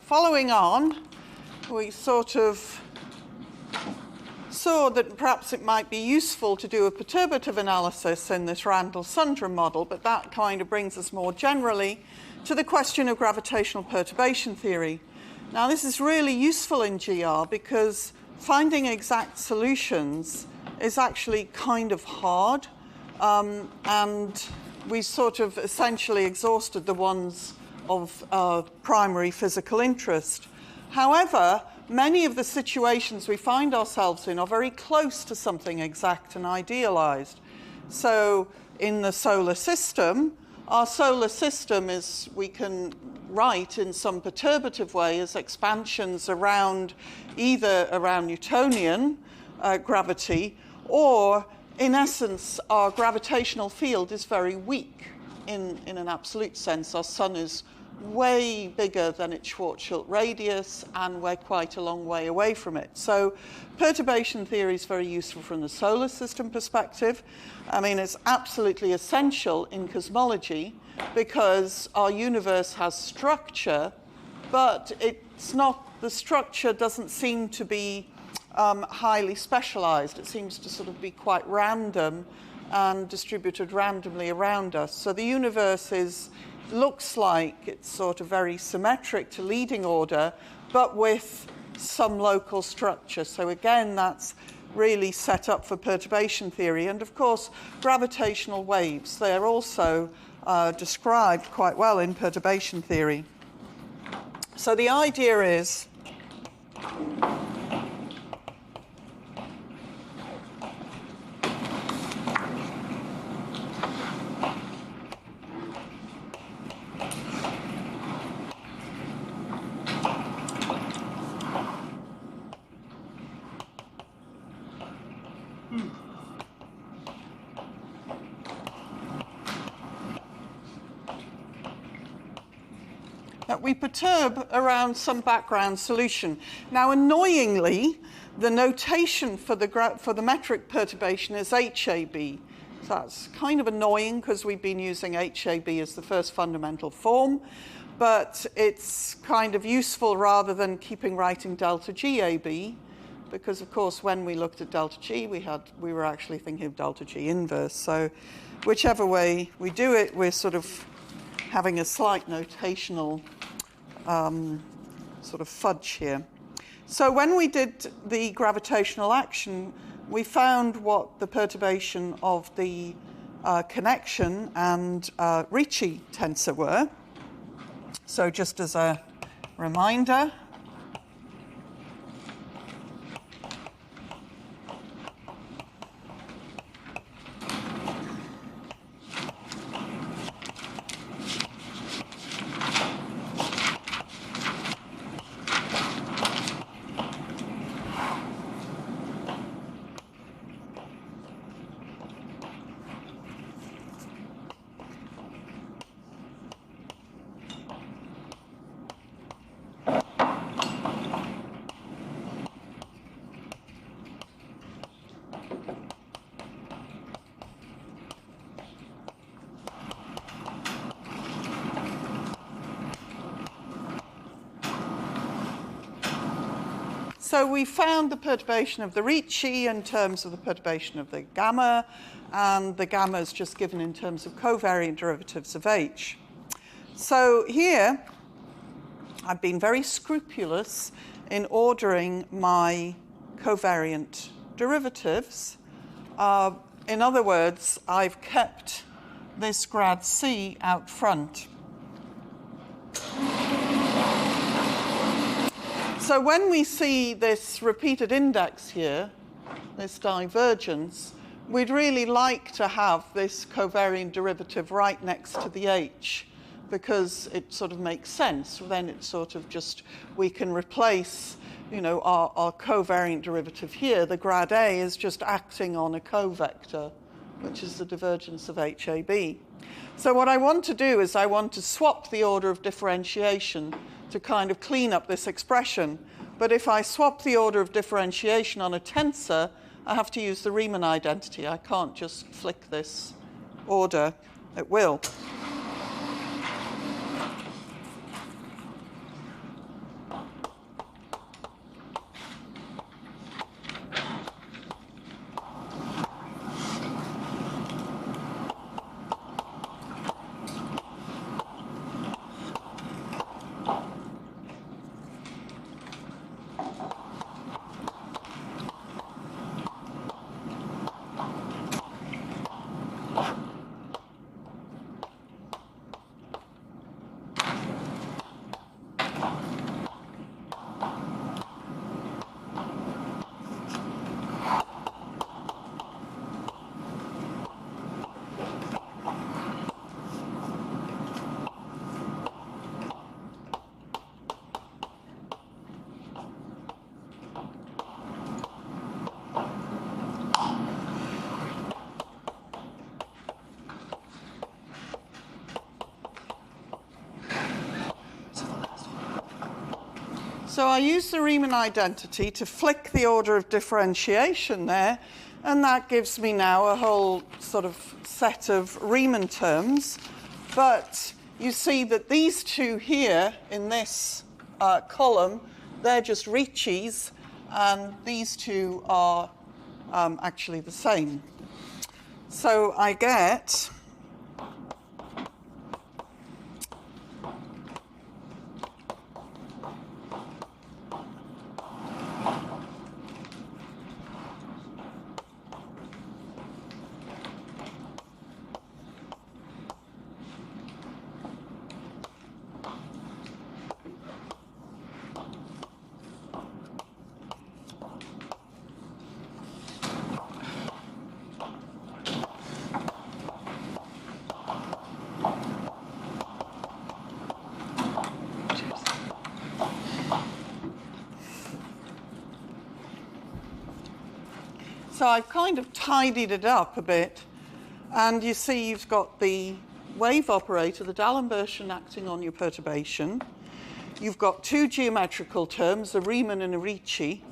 following on, we sort of saw that perhaps it might be useful to do a perturbative analysis in this Randall-Sundrum model, but that kind of brings us more generally to the question of gravitational perturbation theory. Now, this is really useful in GR because finding exact solutions is actually kind of hard, and we sort of essentially exhausted the ones of primary physical interest. However, many of the situations we find ourselves in are very close to something exact and idealized. So in the solar system, our solar system is, we can write in some perturbative way as expansions around either around Newtonian gravity, or in essence our gravitational field is very weak in an absolute sense. Our sun is way bigger than its Schwarzschild radius, and we're quite a long way away from it. So perturbation theory is very useful from the solar system perspective. I mean, it's absolutely essential in cosmology because our universe has structure, but it's not, the structure doesn't seem to be highly specialized. It seems to sort of be quite random and distributed randomly around us. So the universe looks like it's sort of very symmetric to leading order, but with some local structure. So again, that's really set up for perturbation theory. And of course, gravitational waves, they're also described quite well in perturbation theory. So the idea is that we perturb around some background solution. Now, annoyingly, the notation for the metric perturbation is HAB. So that's kind of annoying because we've been using HAB as the first fundamental form, but it's kind of useful rather than keeping writing delta GAB, because of course when we looked at delta G, we were actually thinking of delta G inverse. So whichever way we do it, we're sort of having a slight notational sort of fudge here. So when we did the gravitational action, we found what the perturbation of the connection and Ricci tensor were. So just as a reminder, so we found the perturbation of the Ricci in terms of the perturbation of the gamma, and the gamma is just given in terms of covariant derivatives of H. So here, I've been very scrupulous in ordering my covariant derivatives. In other words, I've kept this grad C out front. So when we see this repeated index here, this divergence, we'd really like to have this covariant derivative right next to the H, because it sort of makes sense. Then it's sort of just, we can replace, you know, our covariant derivative here. The grad A is just acting on a covector, which is the divergence of HAB. So what I want to do is I want to swap the order of differentiation to kind of clean up this expression. But if I swap the order of differentiation on a tensor, I have to use the Riemann identity. I can't just flick this order at will. So I use the Riemann identity to flick the order of differentiation there, and that gives me now a whole sort of set of Riemann terms. But you see that these two here in this column, they're just Ricci's, and these two are actually the same. So I get So I've kind of tidied it up a bit, and you see you've got the wave operator, the D'Alembert acting on your perturbation. You've got two geometrical terms, a Riemann and a Ricci,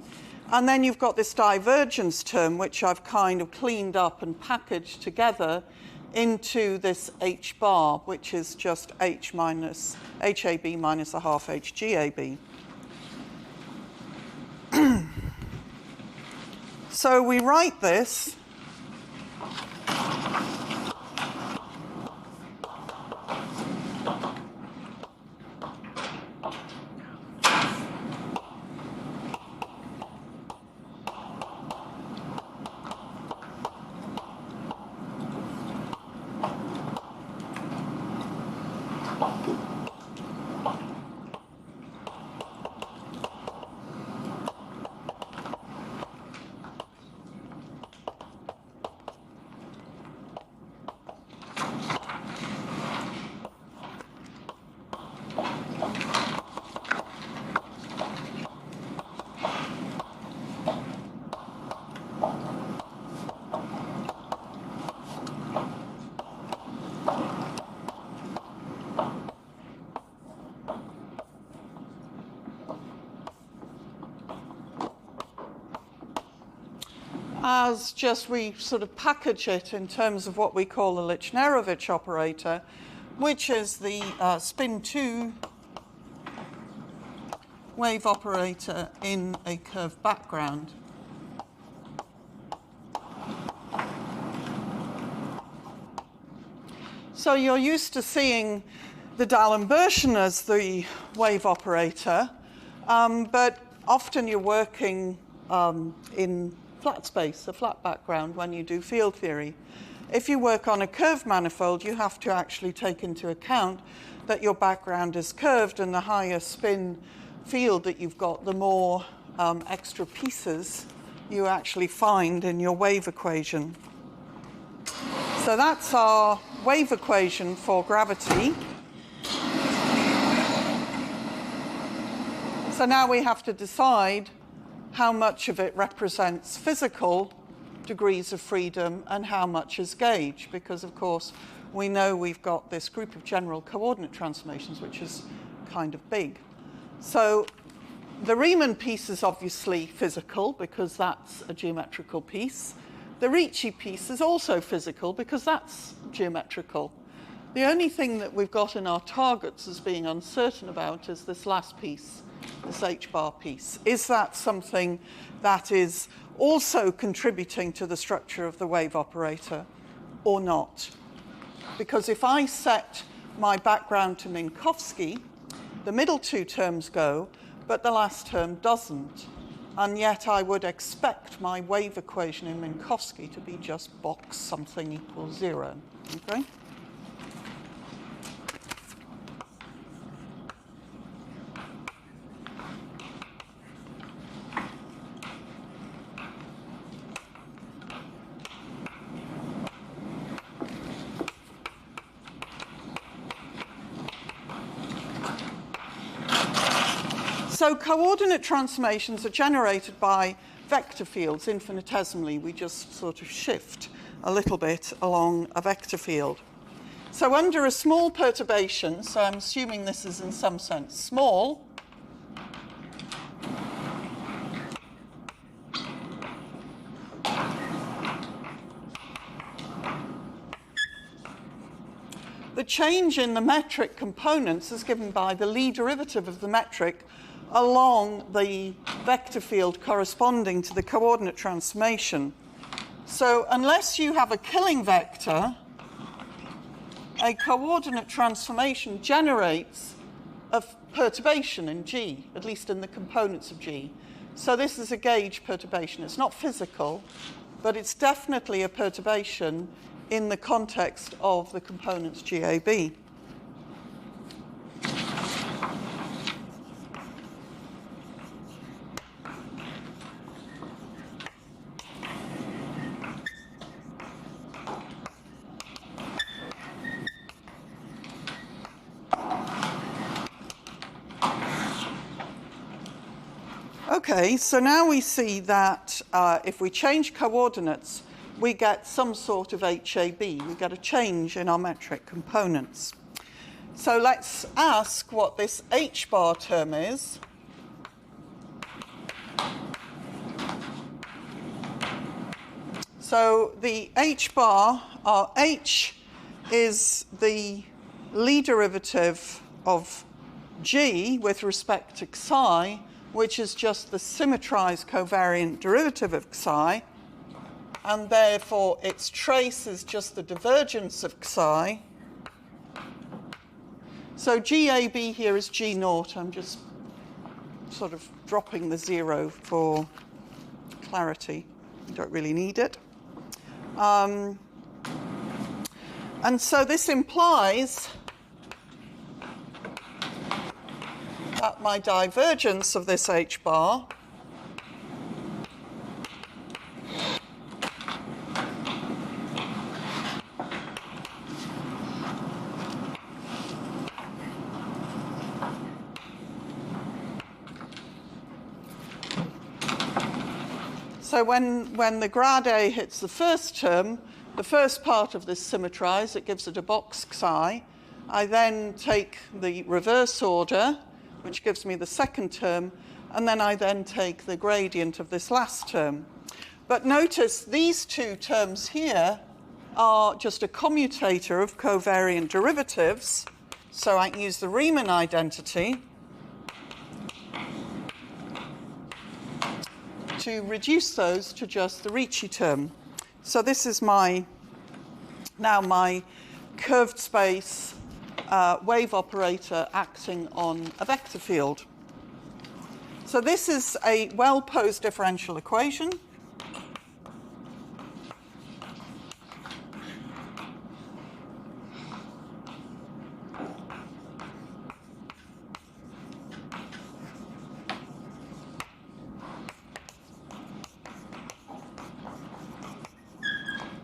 and then you've got this divergence term, which I've kind of cleaned up and packaged together into this h bar, which is just h minus HAB minus a half HGAB. So we write this as just we sort of package it in terms of what we call the Lichnerowicz operator, which is the spin 2 wave operator in a curved background. So you're used to seeing the D'Alembertian as the wave operator, but often you're working in flat space, a flat background, when you do field theory. If you work on a curved manifold, you have to actually take into account that your background is curved, and the higher spin field that you've got, the more extra pieces you actually find in your wave equation. So that's our wave equation for gravity. So now we have to decide how much of it represents physical degrees of freedom and how much is gauge, because of course we know we've got this group of general coordinate transformations, which is kind of big. So the Riemann piece is obviously physical because that's a geometrical piece. The Ricci piece is also physical because that's geometrical. The only thing that we've got in our targets as being uncertain about is this last piece, this h-bar piece. Is that something that is also contributing to the structure of the wave operator or not? Because if I set my background to Minkowski, the middle two terms go, but the last term doesn't. And yet I would expect my wave equation in Minkowski to be just box something equals 0. Okay? So coordinate transformations are generated by vector fields infinitesimally. We just sort of shift a little bit along a vector field. So under a small perturbation, so I'm assuming this is in some sense small, the change in the metric components is given by the Lie derivative of the metric along the vector field corresponding to the coordinate transformation. So unless you have a killing vector, a coordinate transformation generates a perturbation in G, at least in the components of G. So this is a gauge perturbation. It's not physical, but it's definitely a perturbation in the context of the components GAB. Okay, so now we see that if we change coordinates, we get some sort of HAB. We get a change in our metric components. So let's ask what this H bar term is. So the H bar, H is the Lie derivative of G with respect to psi, which is just the symmetrized covariant derivative of psi, and therefore its trace is just the divergence of psi. So GAB here is G naught. I'm just sort of dropping the zero for clarity. You don't really need it. And so this implies that my divergence of this H bar so when the grad A hits the first term, the first part of this symmetrized, it gives it a box psi. I then take the reverse order, which gives me the second term, and then I then take the gradient of this last term. But notice these two terms here are just a commutator of covariant derivatives, so I can use the Riemann identity to reduce those to just the Ricci term. So this is now my curved space wave operator acting on a vector field. So this is a well-posed differential equation.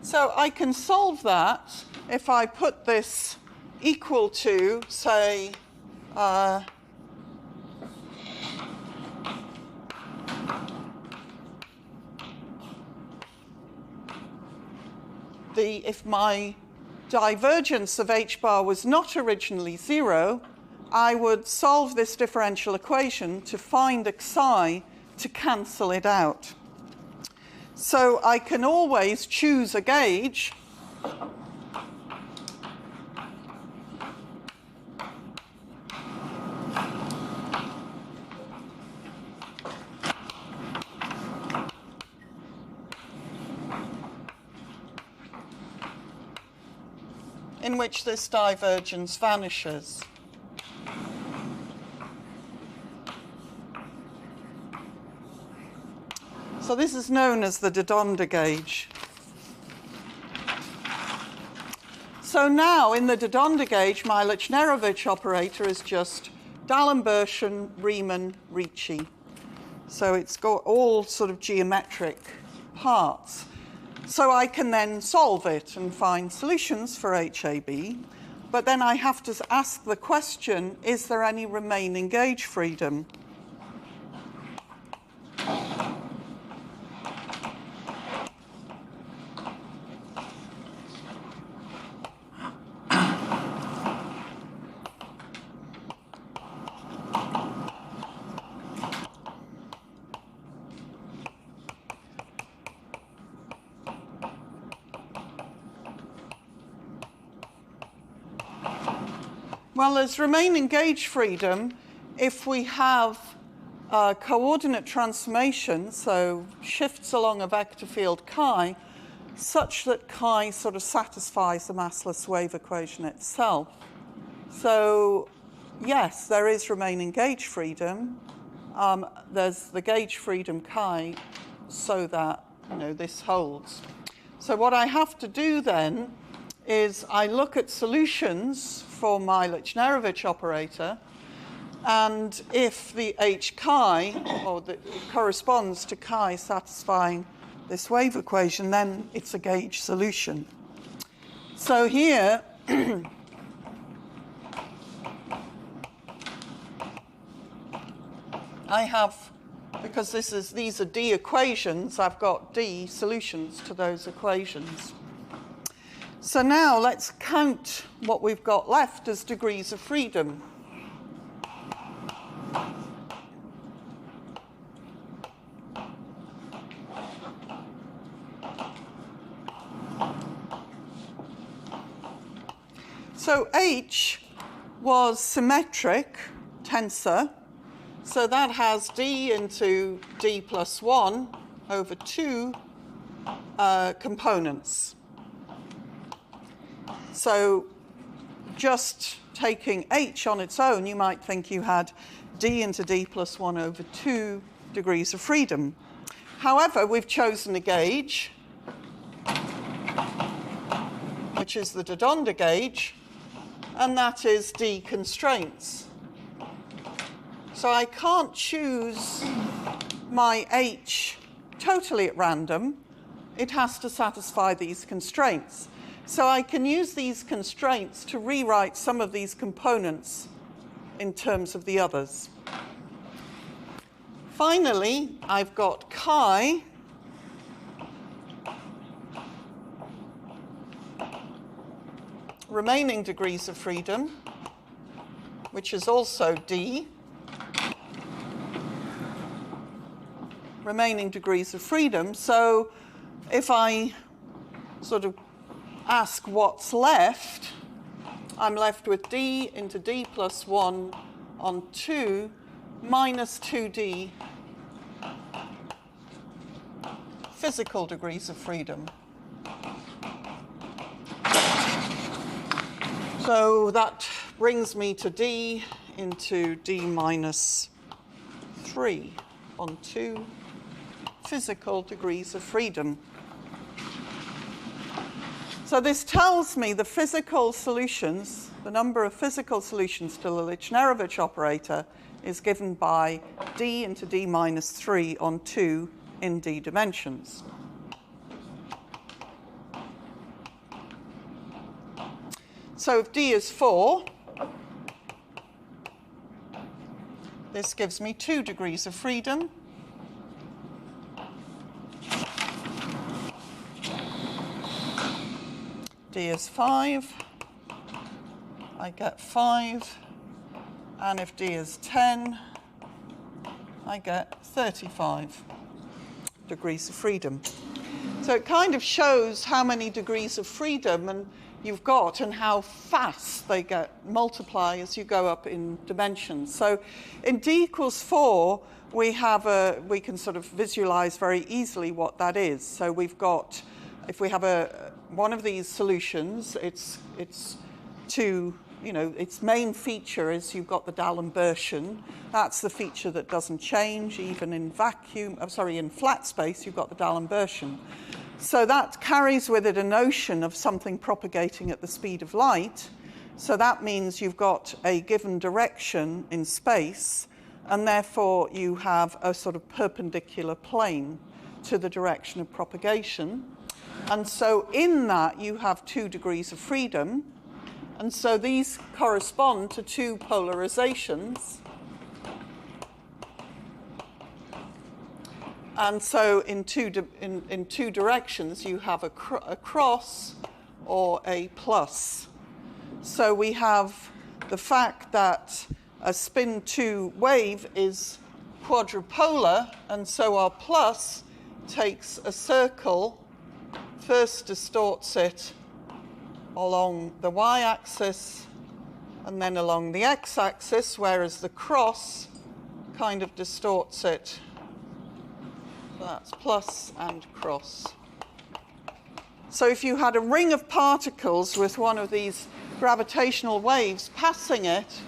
So I can solve that if I put this equal to, say, if my divergence of H bar was not originally zero, I would solve this differential equation to find a psi to cancel it out. So I can always choose a gauge in which this divergence vanishes. So this is known as the de Donda gauge. So now in the de Donda gauge, my Lechnerowicz operator is just D'Alembert, Riemann, Ricci. So it's got all sort of geometric parts. So I can then solve it and find solutions for HAB, but then I have to ask the question, is there any remaining gauge freedom? Well, there's remaining gauge freedom if we have coordinate transformation, so shifts along a vector field chi, such that chi sort of satisfies the massless wave equation itself. So, yes, there is remaining gauge freedom. There's the gauge freedom chi, so that, this holds. So what I have to do then is I look at solutions for my Lichnerowicz operator, and if the h chi, or it corresponds to chi satisfying this wave equation, then it's a gauge solution. So here, I have, because these are D equations, I've got D solutions to those equations. So now let's count what we've got left as degrees of freedom. So H was symmetric tensor, so that has D into D plus 1 over 2 components. So just taking H on its own, you might think you had D into D plus 1 over 2 degrees of freedom. However, we've chosen a gauge, which is the Dodonda gauge, and that is D constraints. So I can't choose my H totally at random. It has to satisfy these constraints. So I can use these constraints to rewrite some of these components in terms of the others. Finally, I've got chi, remaining degrees of freedom, which is also D, remaining degrees of freedom. So if I sort of ask what's left, I'm left with D into D plus 1 on 2 minus 2D physical degrees of freedom. So that brings me to D into D minus 3 on 2 physical degrees of freedom. So this tells me the physical solutions, the number of physical solutions to the Lichnerowicz operator is given by D into D minus 3 on 2 in D dimensions. So if D is 4, this gives me 2 degrees of freedom. D is 5, I get 5, and if D is 10, I get 35 degrees of freedom. So it kind of shows how many degrees of freedom you've got and how fast they multiply as you go up in dimensions. So in D equals 4, we can sort of visualize very easily what that is. So we've got, if we have one of these solutions, its main feature is you've got the D'Alembert. That's the feature that doesn't change even in in flat space. You've got the D'Alembert. So that carries with it a notion of something propagating at the speed of light. So that means you've got a given direction in space, and therefore you have a sort of perpendicular plane to the direction of propagation. And so in that you have 2 degrees of freedom. And so these correspond to 2 polarizations. And so in two directions, you have a cross or a plus. So we have the fact that a spin 2 wave is quadrupolar, and so our plus takes a circle, first distorts it along the y-axis, and then along the x-axis, whereas the cross kind of distorts it. So that's plus and cross. So if you had a ring of particles with one of these gravitational waves passing it,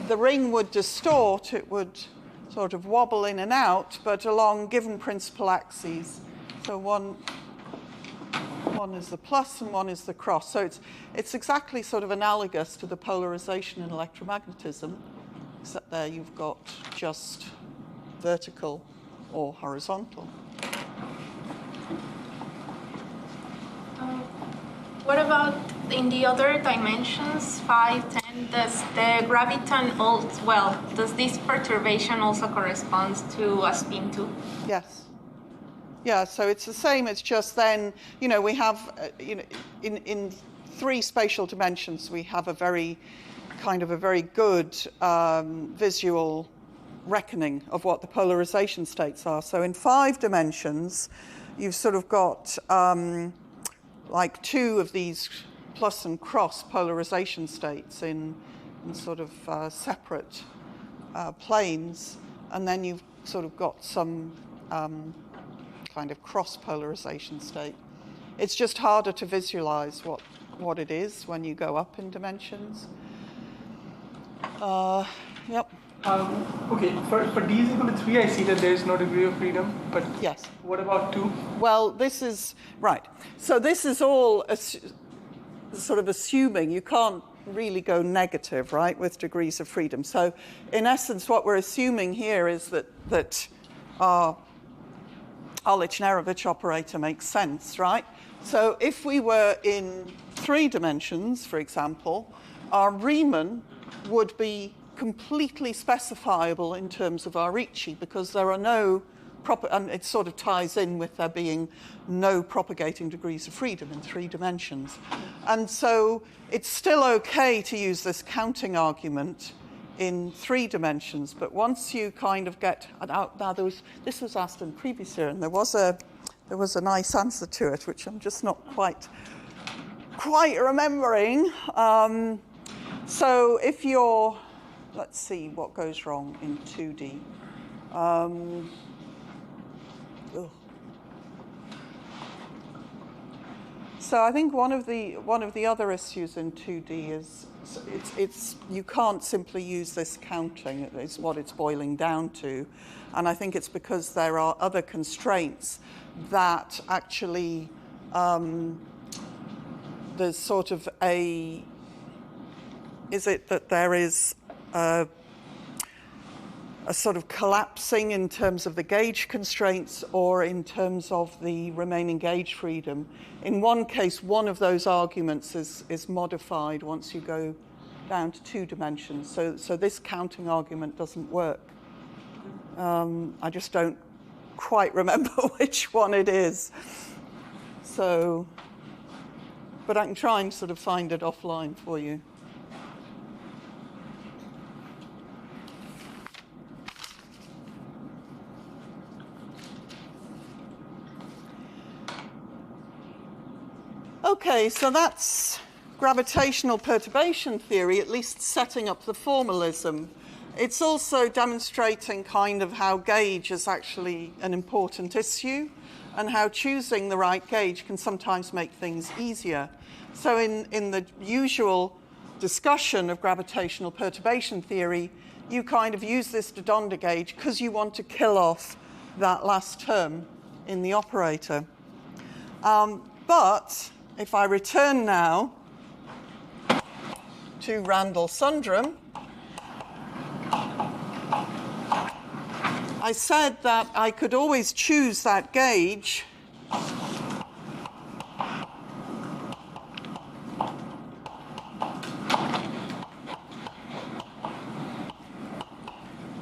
the ring would distort, it would sort of wobble in and out, but along given principal axes. So one is the plus and one is the cross. So it's exactly sort of analogous to the polarization in electromagnetism, except there you've got just vertical or horizontal. What about in the other dimensions, 5, 10, does the graviton also, well, does this perturbation also correspond to a spin too? Yes. Yeah, so it's the same, it's just then, we have, in 3 spatial dimensions, we have a very good visual reckoning of what the polarization states are. So in 5 dimensions, you've sort of got like 2 of these plus and cross polarization states in sort of separate planes, and then you've sort of got some kind of cross polarization state. It's just harder to visualize what it is when you go up in dimensions. Yep. Okay, for d is equal to 3, I see that there is no degree of freedom, but yes. What about 2? Well, this is, right. So this is all sort of assuming you can't really go negative, right, with degrees of freedom. So in essence, what we're assuming here is that our Lichnerowicz operator makes sense, right? So if we were in 3 dimensions, for example, our Riemann would be completely specifiable in terms of our Ricci, because there are no and it sort of ties in with there being no propagating degrees of freedom in 3 dimensions. And so it's still okay to use this counting argument in 3 dimensions, but once you kind of get out, now this was asked in previous year, and there was a nice answer to it, which I'm just not quite remembering. So if you're, let's see what goes wrong in 2D. So I think one of the other issues in 2D is it's you can't simply use this counting. It's what it's boiling down to, and I think it's because there are other constraints that actually there's sort of a. Is it that there is a sort of collapsing in terms of the gauge constraints or in terms of the remaining gauge freedom? In one case, one of those arguments is modified once you go down to 2 dimensions. So this counting argument doesn't work. I just don't quite remember which one it is. So, but I can try and sort of find it offline for you. Okay, so that's gravitational perturbation theory, at least setting up the formalism. It's also demonstrating kind of how gauge is actually an important issue and how choosing the right gauge can sometimes make things easier. So in the usual discussion of gravitational perturbation theory, you kind of use this de Donda gauge because you want to kill off that last term in the operator. But if I return now to Randall-Sundrum, I said that I could always choose that gauge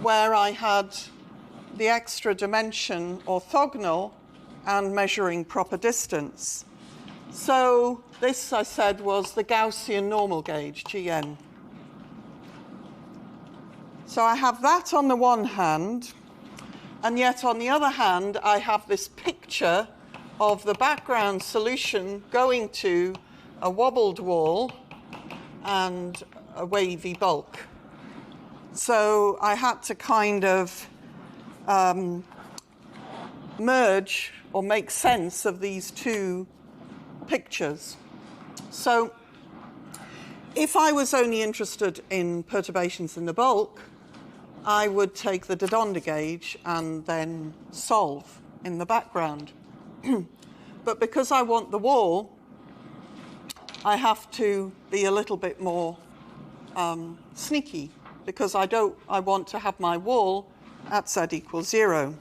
where I had the extra dimension orthogonal and measuring proper distance. So this, I said, was the Gaussian normal gauge, GN. So I have that on the one hand, and yet on the other hand, I have this picture of the background solution going to a wobbled wall, and a wavy bulk. So I had to kind of merge or make sense of these two pictures. So if I was only interested in perturbations in the bulk, I would take the de Donde gauge and then solve in the background. But because I want the wall, I have to be a little bit more sneaky, because I want to have my wall at z equals 0.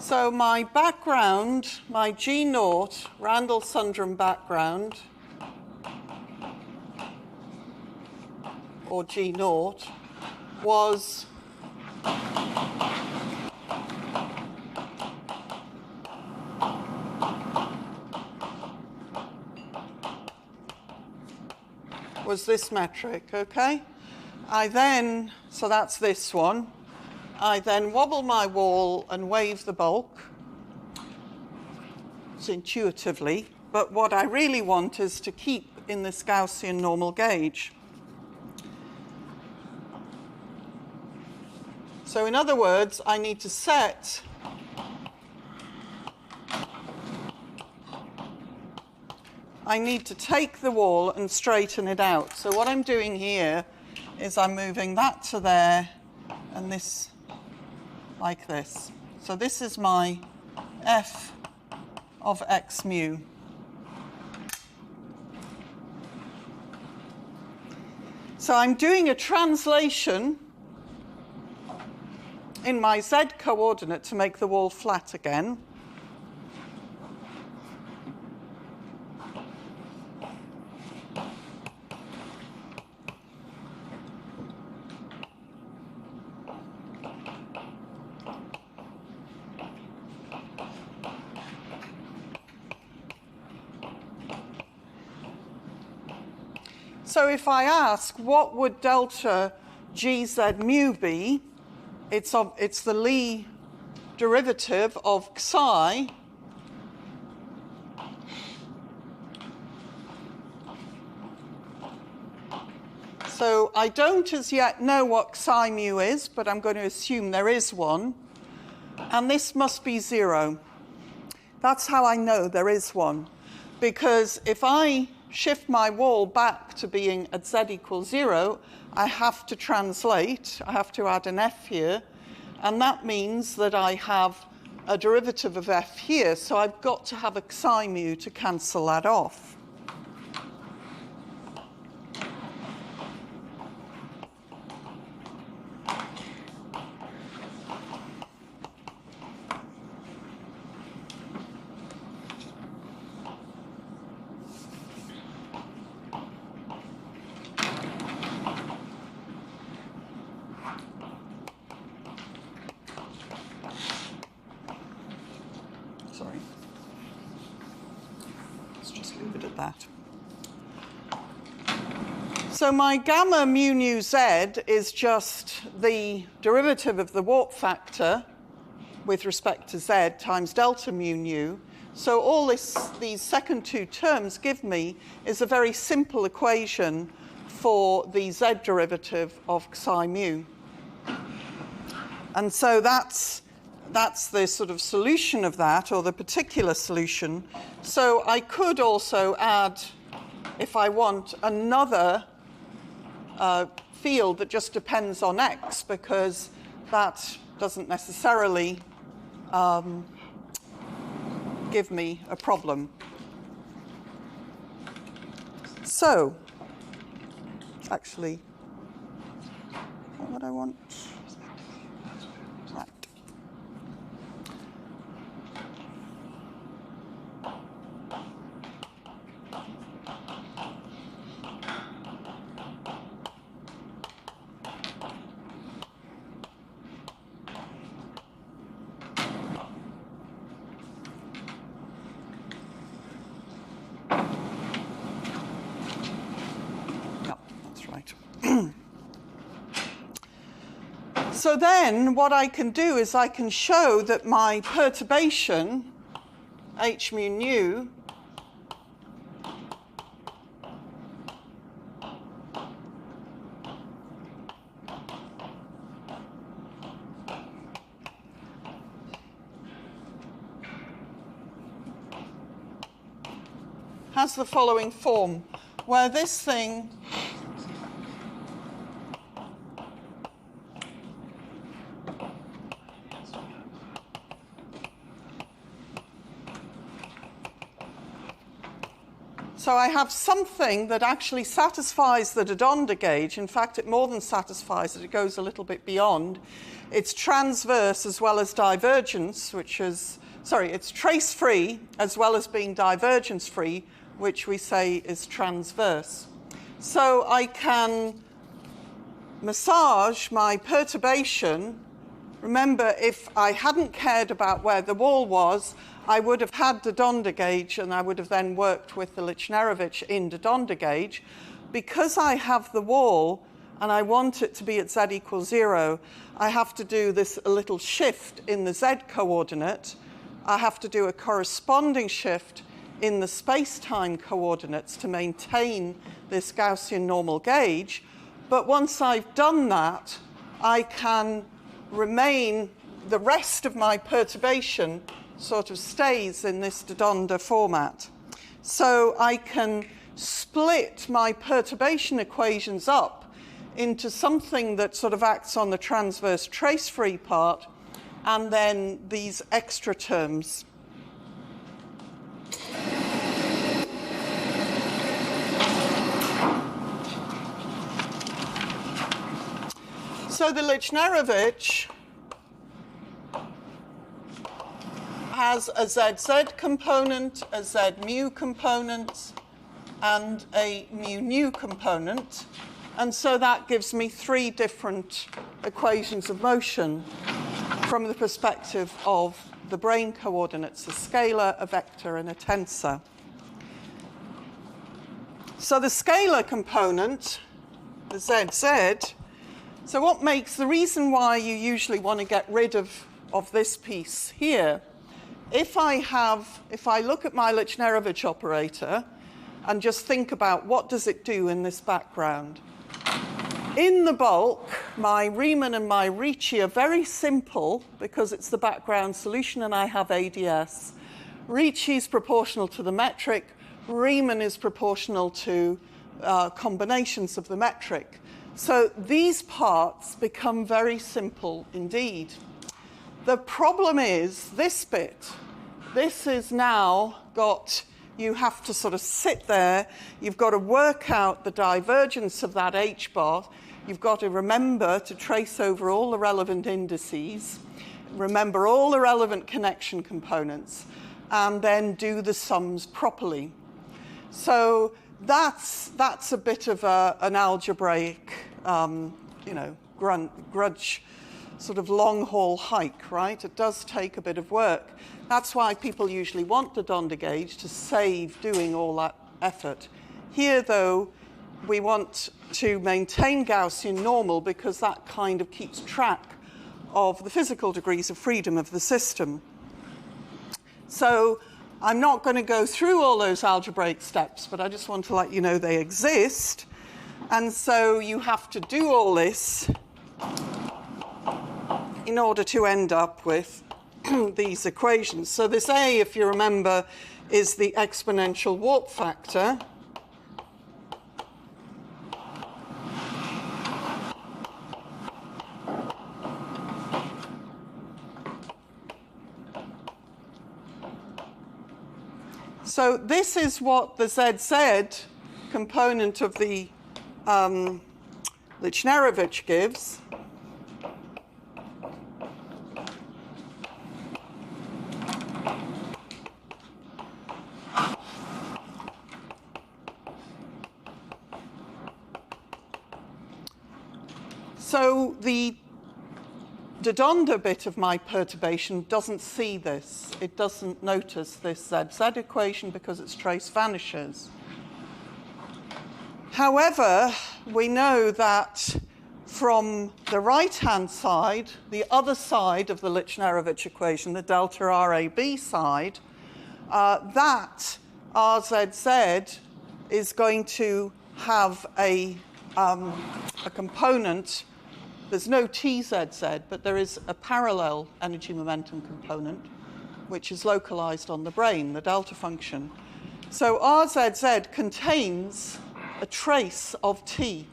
So my background, my G0, Randall-Sundrum background, or G0, was this metric, okay? So that's this one. I then wobble my wall and wave the bulk, so intuitively, but what I really want is to keep in this Gaussian normal gauge. So in other words, I need to take the wall and straighten it out. So what I'm doing here is I'm moving that to there and this like this. So this is my f of x mu. So I'm doing a translation in my z coordinate to make the wall flat again. So if I ask, what would delta gz mu be? It's the Lie derivative of psi So I don't as yet know what psi mu is, but I'm going to assume there is one. And this must be 0. That's how I know there is one. Because if I shift my wall back to being at z equals 0, I have to translate. I have to add an f here. And that means that I have a derivative of f here. So I've got to have a psi mu to cancel that off. Sorry. Let's just leave it at that. So my gamma mu nu z is just the derivative of the warp factor with respect to z times delta mu nu. So all these second two terms give me is a very simple equation for the z derivative of psi mu. And so that's the sort of solution of that, or the particular solution. So I could also add, if I want, another field that just depends on x, because that doesn't necessarily give me a problem. So, actually, is that what I want? Right. So then what I can do is I can show that my perturbation, h mu nu, has the following form, where this thing so I have something that actually satisfies the de Donda gauge. In fact, it more than satisfies it. It goes a little bit beyond. It's transverse as well as divergence, which is, sorry, it's trace-free as well as being divergence-free, which we say is transverse. So I can massage my perturbation. Remember, if I hadn't cared about where the wall was, I would have had the Donda gauge, and I would have then worked with the Lichnerowicz in the Donda gauge. Because I have the wall, and I want it to be at z equals 0, I have to do this a little shift in the z coordinate. I have to do a corresponding shift in the space-time coordinates to maintain this Gaussian normal gauge. But once I've done that, I can remain, the rest of my perturbation sort of stays in this de Donda format. So I can split my perturbation equations up into something that sort of acts on the transverse trace-free part, and then these extra terms. So the Lichnerowicz has a ZZ component, a Z mu component, and a mu nu component. And so that gives me 3 different equations of motion from the perspective of the brane coordinates, a scalar, a vector, and a tensor. So the scalar component, the ZZ, so what makes the reason why you usually want to get rid of this piece here, if I look at my Lichnerowicz operator and just think about what does it do in this background. In the bulk, my Riemann and my Ricci are very simple because it's the background solution and I have ADS. Ricci is proportional to the metric. Riemann is proportional to combinations of the metric. So these parts become very simple indeed. The problem is this bit. This is now got, you have to sort of sit there. You've got to work out the divergence of that H bar. You've got to remember to trace over all the relevant indices, remember all the relevant connection components, and then do the sums properly. So that's a bit of an algebraic, grudge, sort of long-haul hike, right? It does take a bit of work. That's why people usually want the Donda gauge, to save doing all that effort. Here, though, we want to maintain Gaussian normal because that kind of keeps track of the physical degrees of freedom of the system. So I'm not going to go through all those algebraic steps, but I just want to let you know they exist. And so you have to do all this in order to end up with these equations. So this A, if you remember, is the exponential warp factor. So this is what the ZZ component of the Lichnerowicz gives. So the de Donda bit of my perturbation doesn't see this. It doesn't notice this ZZ equation because its trace vanishes. However, we know that from the right-hand side, the other side of the Lichnerovich equation, the delta RAB side, that RZZ is going to have a component. There's no TZZ, but there is a parallel energy momentum component, which is localized on the brain, the delta function. So RZZ contains a trace of T.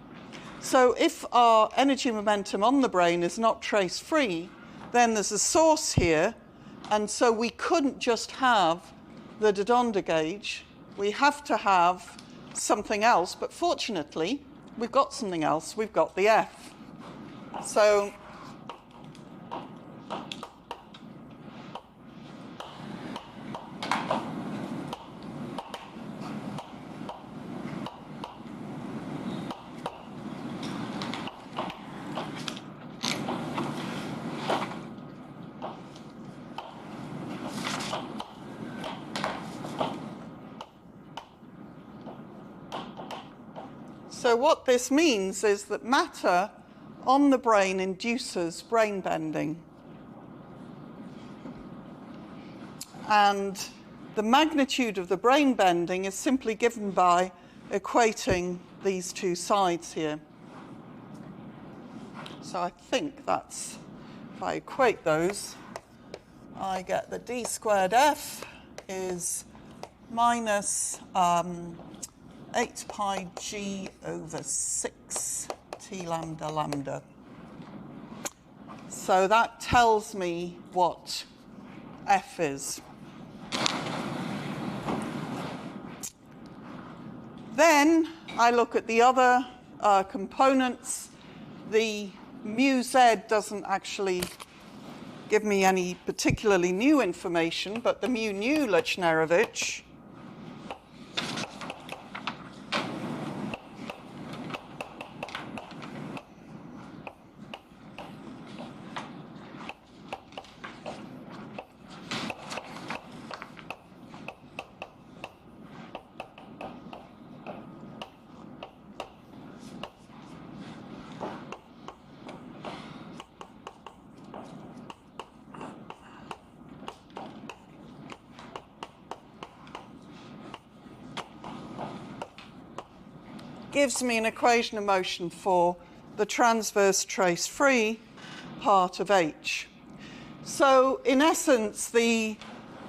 So if our energy momentum on the brain is not trace-free, then there's a source here, and so we couldn't just have the de Donda gauge. We have to have something else, but fortunately, we've got something else. We've got the F. So what this means is that matter on the brain induces brain bending. And the magnitude of the brain bending is simply given by equating these two sides here. So I think that's, if I equate those, I get that d squared f is minus 8 pi g over 6 t lambda lambda. So that tells me what f is. Then I look at the other components. The mu z doesn't actually give me any particularly new information, but the mu nu Lichnerovich gives me an equation of motion for the transverse trace-free part of H. So in essence, the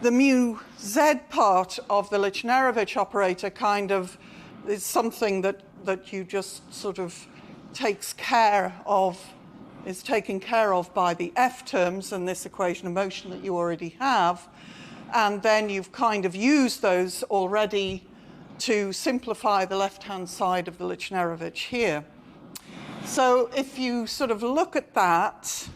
mu z part of the Lichnerovich operator kind of is something that you just sort of is taken care of by the f terms in this equation of motion that you already have. And then you've kind of used those already to simplify the left-hand side of the Lichnerovich here. So if you sort of look at that,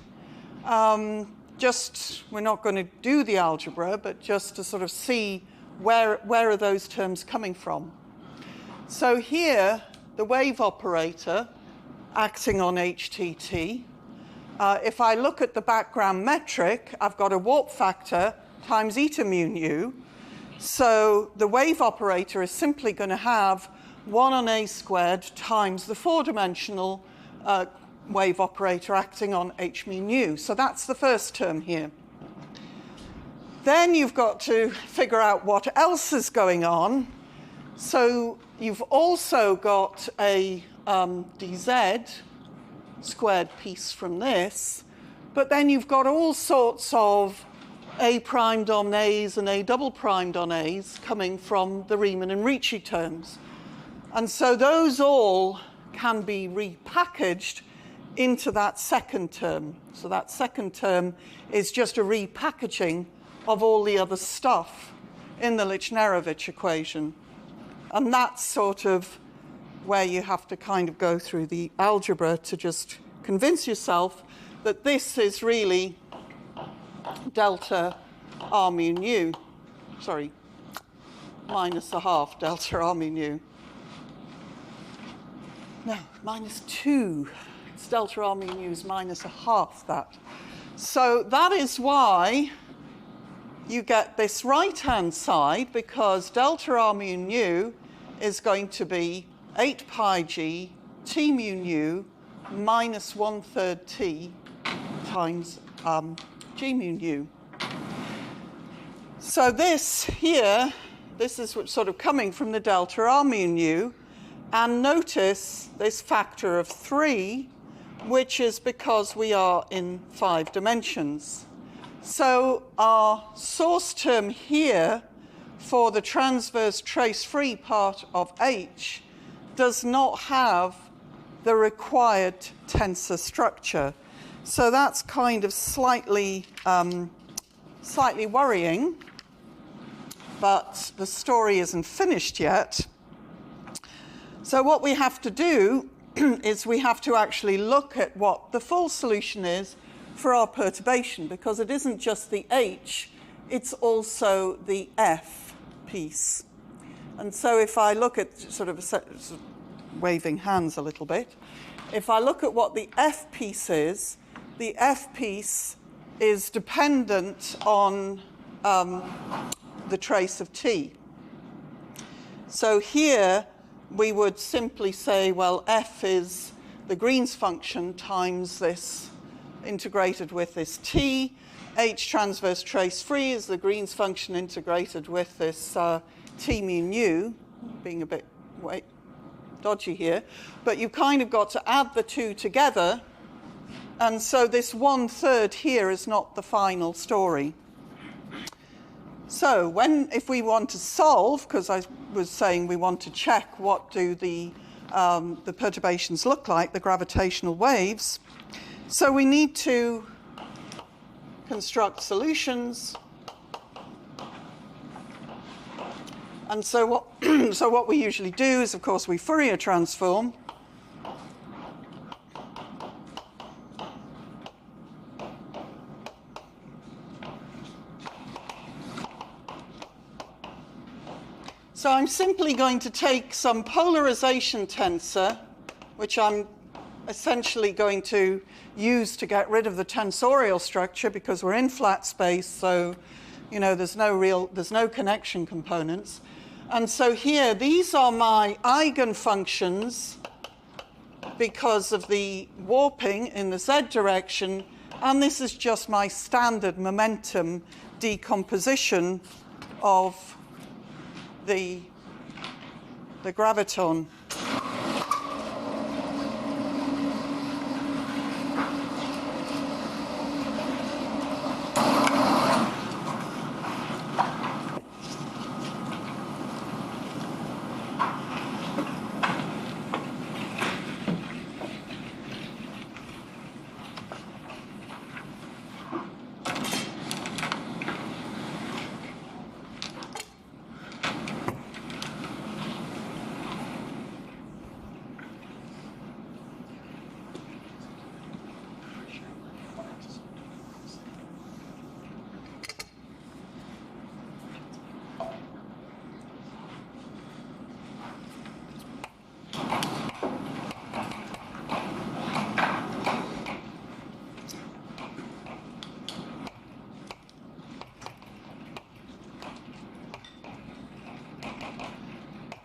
we're not going to do the algebra, but just to sort of see where are those terms coming from. So here, the wave operator acting on HTT, if I look at the background metric, I've got a warp factor times eta mu nu. So the wave operator is simply going to have 1 on a squared times the four-dimensional wave operator acting on h mu nu. So that's the first term here. Then you've got to figure out what else is going on. So you've also got a dz squared piece from this, but then you've got all sorts of A primed on A's and A double primed on A's coming from the Riemann and Ricci terms. And so those all can be repackaged into that second term. So that second term is just a repackaging of all the other stuff in the Lichnerovich equation. And that's sort of where you have to kind of go through the algebra to just convince yourself that this is really delta r mu nu, minus a half delta r mu nu. No, minus 2. It's delta r mu nu is minus a half that. So that is why you get this right-hand side, because delta r mu nu is going to be 8 pi g t mu nu minus 1/3 t times g mu nu. So this here, this is what's sort of coming from the delta r mu nu. And notice this factor of 3, which is because we are in 5 dimensions. So our source term here for the transverse trace-free part of H does not have the required tensor structure. So that's kind of slightly worrying, but the story isn't finished yet. So what we have to do is we have to actually look at what the full solution is for our perturbation, because it isn't just the H, it's also the F piece. And so if I look at sort of waving hands a little bit, if I look at what the F piece is, the F piece is dependent on the trace of t. So here we would simply say, well, F is the Green's function times this integrated with this t. H transverse trace free is the Green's function integrated with this t mu nu, being a bit dodgy here. But you've kind of got to add the two together. And so this 1/3 here is not the final story. So if we want to solve, because I was saying we want to check what do the perturbations look like, the gravitational waves. So we need to construct solutions. And so what we usually do is, of course, we Fourier transform. So I'm simply going to take some polarization tensor, which I'm essentially going to use to get rid of the tensorial structure because we're in flat space, so there's no connection components. And so here, these are my eigenfunctions because of the warping in the z direction, and this is just my standard momentum decomposition of the graviton.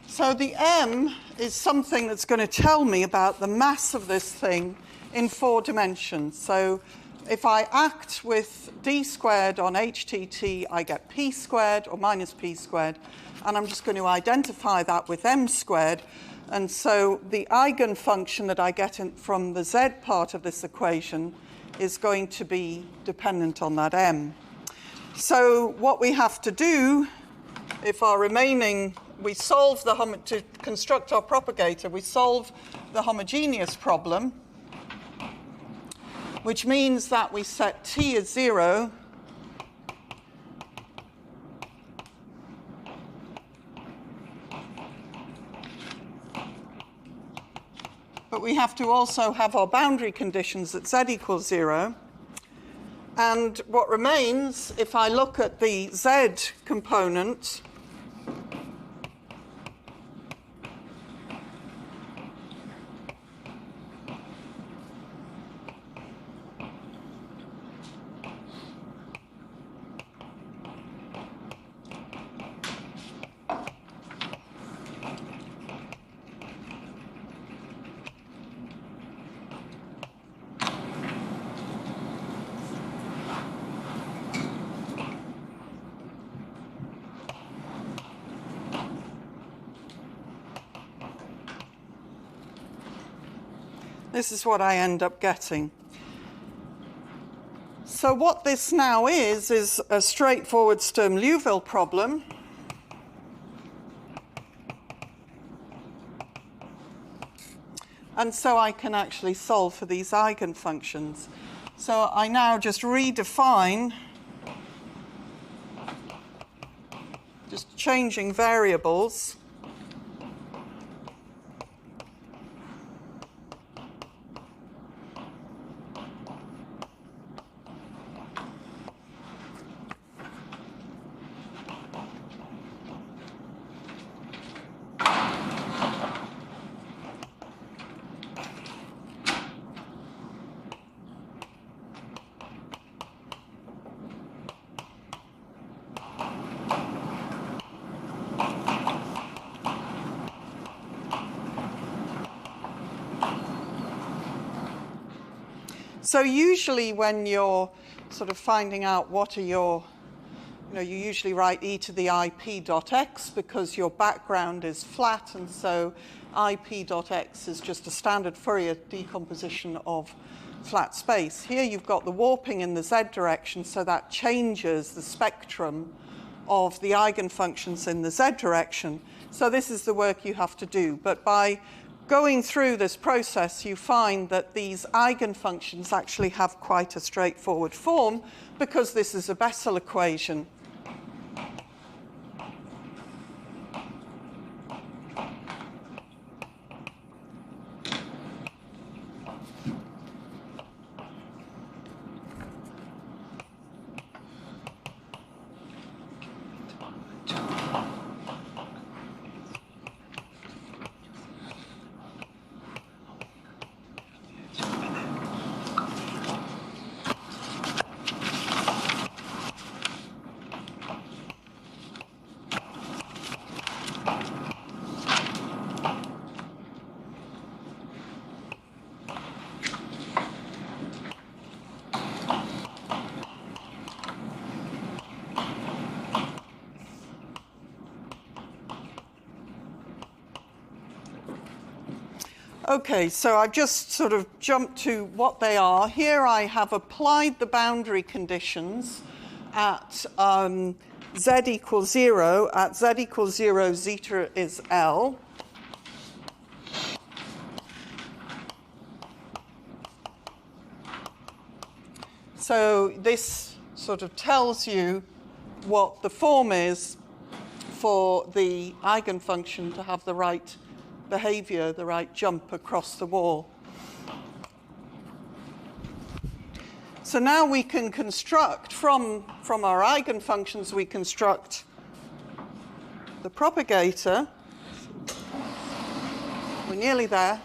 So the m is something that's going to tell me about the mass of this thing in 4 dimensions. So if I act with d squared on htt, I get p squared or minus p squared, and I'm just going to identify that with m squared. And so the eigenfunction that I get from the z part of this equation is going to be dependent on that m. So what we have to do, if our remaining, we solve to construct our propagator, we solve the homogeneous problem, which means that we set t as 0, but we have to also have our boundary conditions at z equals 0. And what remains, if I look at the z component, This is what I end up getting. So what this now is a straightforward Sturm-Liouville problem. And so I can actually solve for these eigenfunctions. So I now just redefine, just changing variables. So usually when you're sort of finding out what are your, you usually write e to the ip dot x because your background is flat, and so ip dot x is just a standard Fourier decomposition of flat space. Here you've got the warping in the z direction, so that changes the spectrum of the eigenfunctions in the z direction. So this is the work you have to do. But by going through this process, you find that these eigenfunctions actually have quite a straightforward form because this is a Bessel equation. Okay, so I've just sort of jumped to what they are. Here I have applied the boundary conditions at z equals 0. At z equals 0, zeta is L. So this sort of tells you what the form is for the eigenfunction to have the right behavior, the right jump across the wall. So now we can construct, from our eigenfunctions, we construct the propagator. We're nearly there.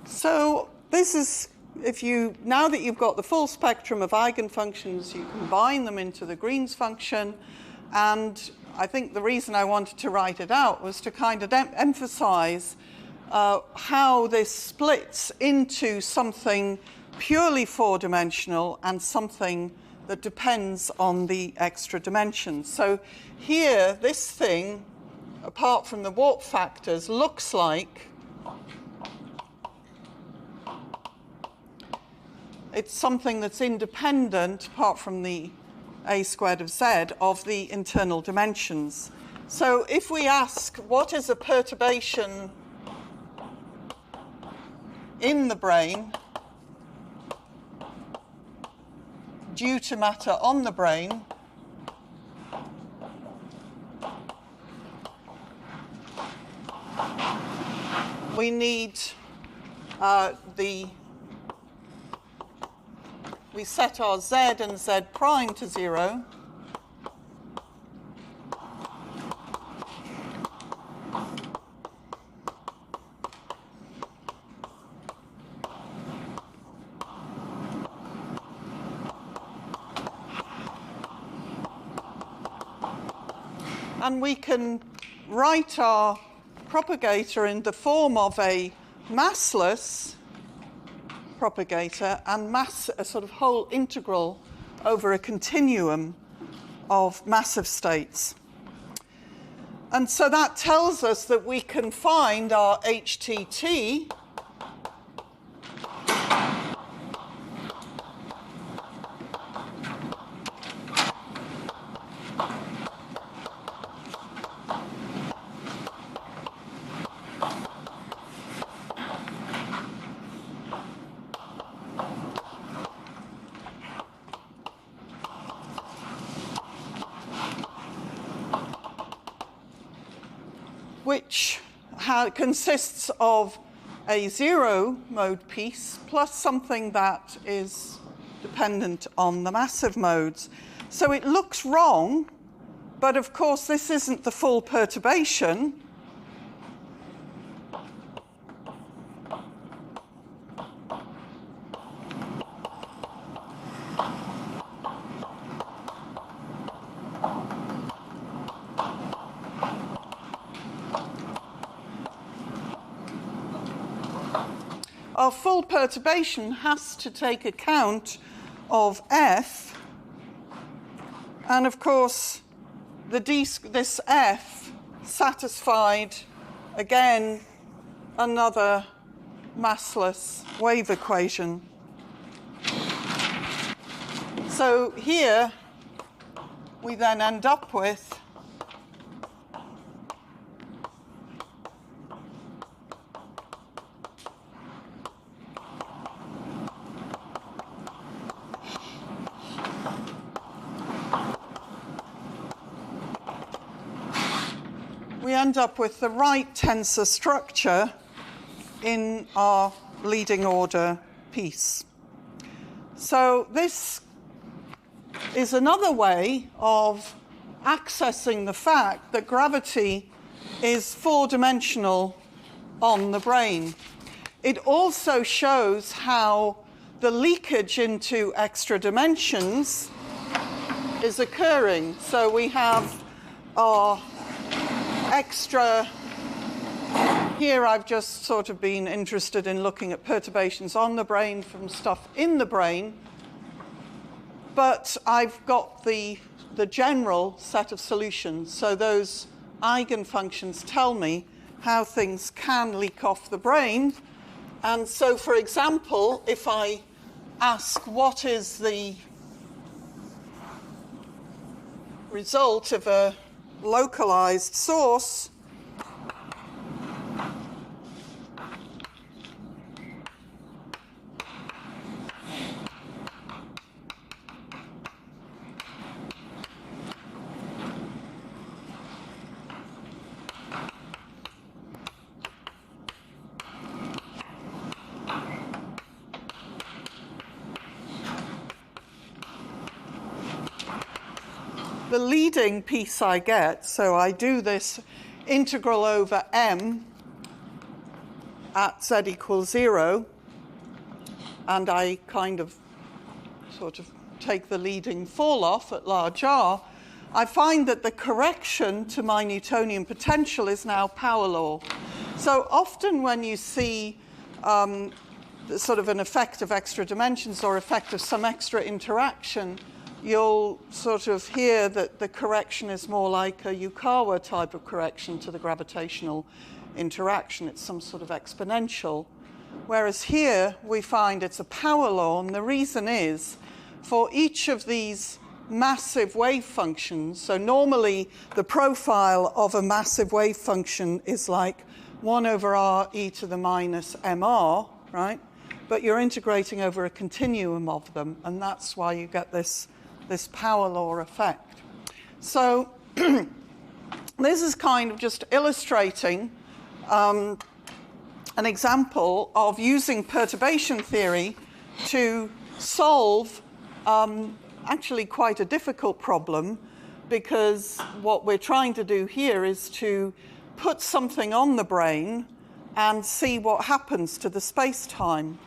So this is, now that you've got the full spectrum of eigenfunctions, you combine them into the Green's function, And I think the reason I wanted to write it out was to kind of emphasize how this splits into something purely four-dimensional and something that depends on the extra dimensions. So here, this thing, apart from the warp factors, looks like it's something that's independent, apart from the a squared of z, of the internal dimensions. So if we ask, what is a perturbation in the brain due to matter on the brain, we need we set our z and z prime to 0. And we can write our propagator in the form of a massless propagator and a sort of whole integral over a continuum of massive states. And so that tells us that we can find our HTT which consists of a zero mode piece plus something that is dependent on the massive modes. So it looks wrong, but of course this isn't the full perturbation. Our full perturbation has to take account of F, and of course this F satisfied, again, another massless wave equation. So here we then end up with the right tensor structure in our leading order piece. So this is another way of accessing the fact that gravity is four-dimensional on the brain. It also shows how the leakage into extra dimensions is occurring. So we have our extra, here I've just sort of been interested in looking at perturbations on the brain from stuff in the brain, but I've got the general set of solutions. So those eigenfunctions tell me how things can leak off the brain. And so, for example, if I ask what is the result of a localized source, the leading piece I get, so I do this integral over m at z equals 0, and I kind of sort of take the leading fall off at large R, I find that the correction to my Newtonian potential is now power law. So often when you see sort of an effect of extra dimensions or effect of some extra interaction, you'll sort of hear that the correction is more like a Yukawa type of correction to the gravitational interaction. It's some sort of exponential. Whereas here we find it's a power law, and the reason is for each of these massive wave functions, so normally the profile of a massive wave function is like 1 over r e to the minus mr, right? But you're integrating over a continuum of them, and that's why you get this power law effect. So this is kind of just illustrating an example of using perturbation theory to solve actually quite a difficult problem, because what we're trying to do here is to put something on the brain and see what happens to the space-time.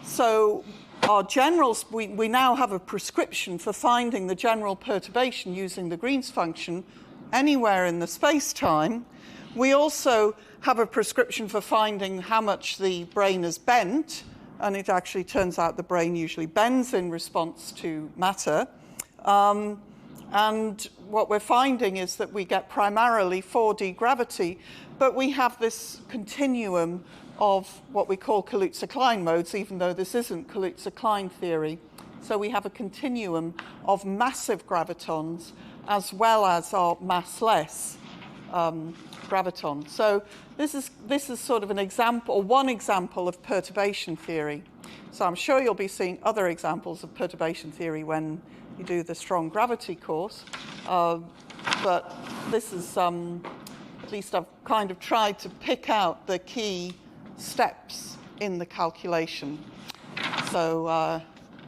So our generals, we now have a prescription for finding the general perturbation using the Green's function anywhere in the space-time. We also have a prescription for finding how much the brain is bent, and it actually turns out the brain usually bends in response to matter. And what we're finding is that we get primarily 4D gravity, but we have this continuum of what we call Kaluza-Klein modes, even though this isn't Kaluza-Klein theory. So we have a continuum of massive gravitons as well as our massless graviton. So this is sort of an example, or one example of perturbation theory. So I'm sure you'll be seeing other examples of perturbation theory when you do the strong gravity course. But this is, at least I've kind of tried to pick out the key steps in the calculation. So,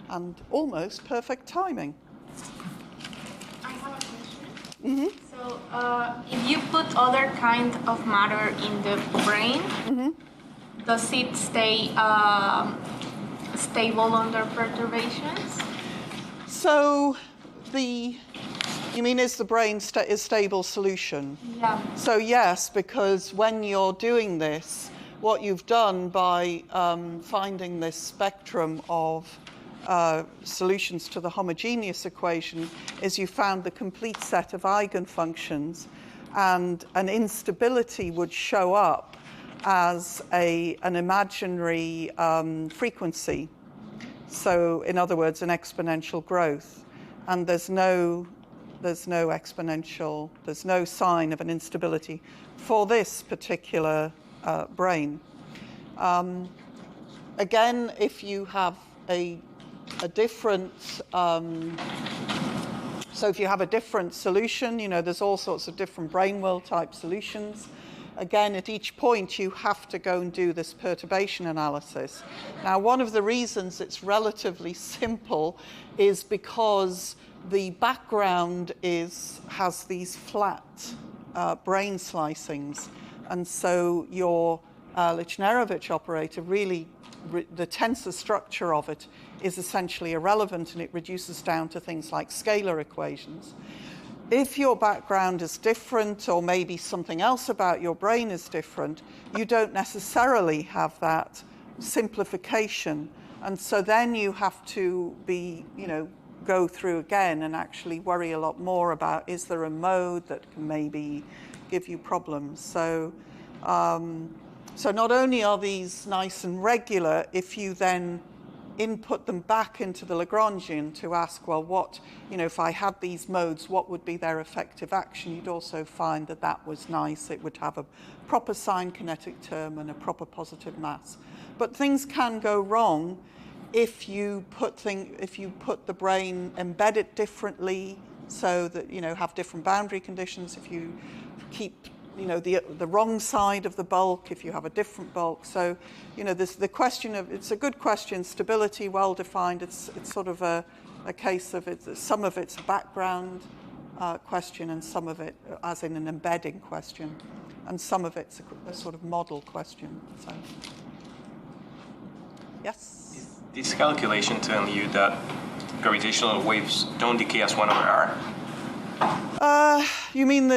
and almost perfect timing. I have a question. Mm-hmm. So, if you put other kind of matter in the brain, Mm-hmm. does it stay stable under perturbations? So you mean is the brain is stable solution? Yeah. So yes, because when you're doing this, what you've done by finding this spectrum of solutions to the homogeneous equation is you found the complete set of eigenfunctions, and an instability would show up as an imaginary frequency. So in other words, an exponential growth. And there's no exponential, there's no sign of an instability for this particular brain. Again, if you have a different, so if you have a different solution, you know, there's all sorts of different brain world type solutions. Again, at each point, you have to go and do this perturbation analysis. Now, one of the reasons it's relatively simple is because the background has these flat brain slicings. And so your Lichnerovich operator really, the tensor structure of it is essentially irrelevant, and it reduces down to things like scalar equations. If your background is different, or maybe something else about your brain is different, you don't necessarily have that simplification. And so then you have to go through again and actually worry a lot more about, is there a mode that can maybe give you problems? So, so not only are these nice and regular, if you then input them back into the Lagrangian to ask, well, what, if I had these modes, what would be their effective action? You'd also find that that was nice. It would have a proper sign kinetic term and a proper positive mass. But things can go wrong if you put the brain, embed it differently, so that, have different boundary conditions. If you keep the wrong side of the bulk, if you have a different bulk. So, the question of, it's a good question, stability, well defined. It's sort of a case of some of it's a background question, and some of it, as in an embedding question, and some of it's a sort of model question. So, yes? This calculation telling you that gravitational waves don't decay as 1 over r. You mean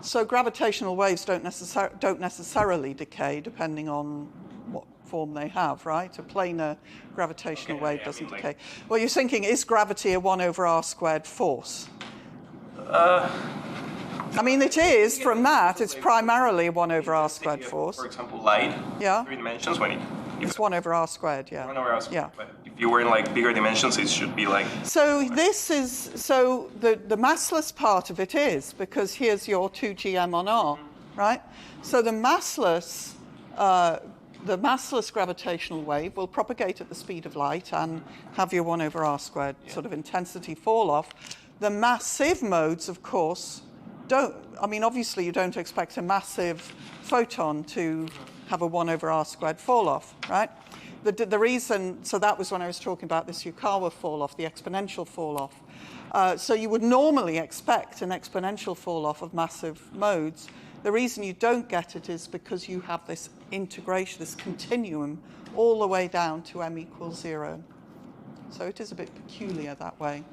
so gravitational waves don't necessarily decay depending on what form they have, right? A planar gravitational wave doesn't decay. Well, you're thinking, is gravity a 1 over r squared force? I mean, it is, from that, it's primarily a 1 over r squared force. For example, light, Yeah. 3 dimensions, when It's 1 over r squared, yeah. 1 over r squared. Yeah. But if you were in like bigger dimensions, it should be like... So the massless part of it is, because here's your 2gm on r, right? So the massless gravitational wave will propagate at the speed of light and have your 1 over r squared sort of intensity fall off. The massive modes, of course, don't. I mean, obviously, you don't expect a massive photon to have a 1 over r squared fall off, right? The reason, so that was when I was talking about this Yukawa fall off, the exponential fall off. So you would normally expect an exponential fall off of massive modes. The reason you don't get it is because you have this integration, this continuum, all the way down to m equals 0. So it is a bit peculiar that way.